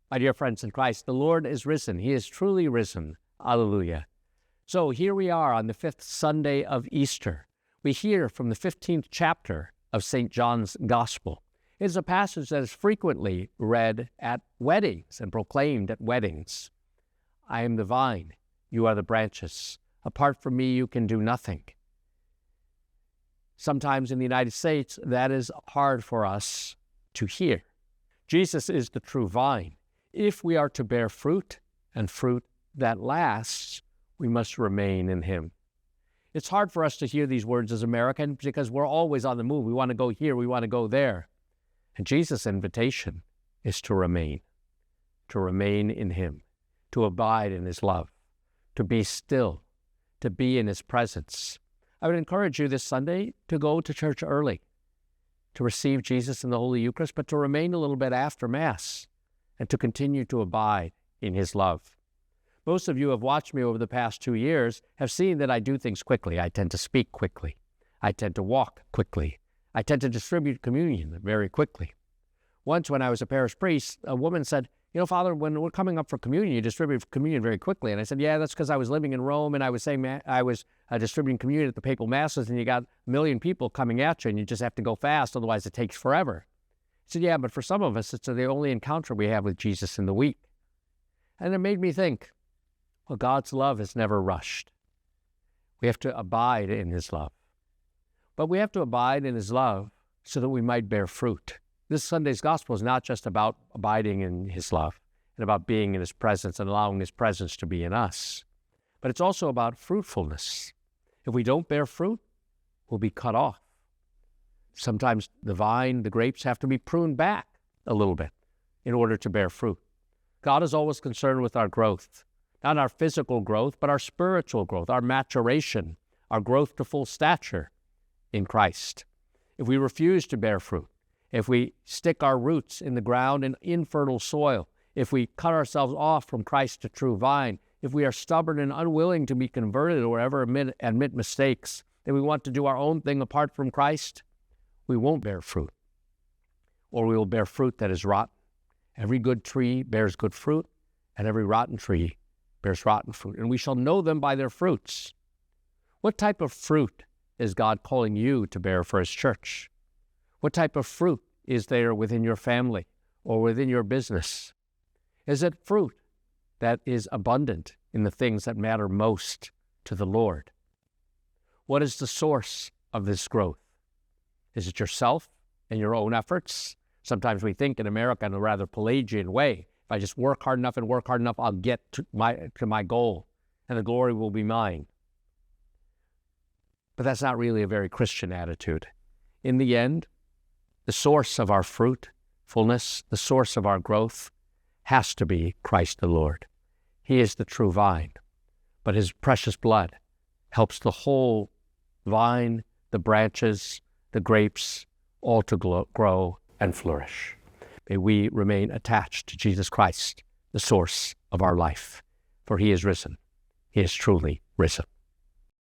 My dear friends in Christ, the Lord is risen. He is truly risen. Alleluia. So here we are on the 5th Sunday of Easter. We hear from the 15th chapter of St. John's Gospel. It is a passage that is frequently read at weddings and proclaimed at weddings. I am the vine, you are the branches. Apart from me, you can do nothing. Sometimes in the United States, that is hard for us to hear. Jesus is the true vine. If we are to bear fruit, and fruit that lasts, we must remain in him. It's hard for us to hear these words as Americans because we're always on the move. We want to go here, we want to go there. And Jesus' invitation is to remain in him, to abide in his love, to be still, to be in his presence. I would encourage you this Sunday to go to church early, to receive Jesus in the Holy Eucharist, but to remain a little bit after Mass and to continue to abide in his love. Most of you have watched me over the past 2 years, have seen that I do things quickly. I tend to speak quickly. I tend to walk quickly. I tend to distribute communion very quickly. Once when I was a parish priest, a woman said, "You know, Father, when we're coming up for communion, you distribute communion very quickly." And I said, "Yeah, that's because I was living in Rome and I was distributing communion at the papal masses, and you got 1 million people coming at you and you just have to go fast, otherwise it takes forever." He said, "Yeah, but for some of us, it's the only encounter we have with Jesus in the week." And it made me think, well, God's love is never rushed. We have to abide in his love. But we have to abide in his love so that we might bear fruit. This Sunday's gospel is not just about abiding in his love and about being in his presence and allowing his presence to be in us, but it's also about fruitfulness. If we don't bear fruit, we'll be cut off. Sometimes the vine, the grapes have to be pruned back a little bit in order to bear fruit. God is always concerned with our growth, not our physical growth, but our spiritual growth, our maturation, our growth to full stature in Christ. If we refuse to bear fruit, if we stick our roots in the ground in infertile soil, if we cut ourselves off from Christ, the true vine, if we are stubborn and unwilling to be converted or ever admit mistakes, if we want to do our own thing apart from Christ, we won't bear fruit, or we will bear fruit that is rotten. Every good tree bears good fruit, and every rotten tree bears rotten fruit, and we shall know them by their fruits. What type of fruit is God calling you to bear for his church? What type of fruit is there within your family or within your business? Is it fruit that is abundant in the things that matter most to the Lord? What is the source of this growth? Is it yourself and your own efforts? Sometimes we think in America in a rather Pelagian way, if I just work hard enough, I'll get to my goal, and the glory will be mine. But that's not really a very Christian attitude. In the end, the source of our fruitfulness, the source of our growth, has to be Christ the Lord. He is the true vine, but his precious blood helps the whole vine, the branches, the grapes, all to grow and flourish. May we remain attached to Jesus Christ, the source of our life, for he is risen. He is truly risen.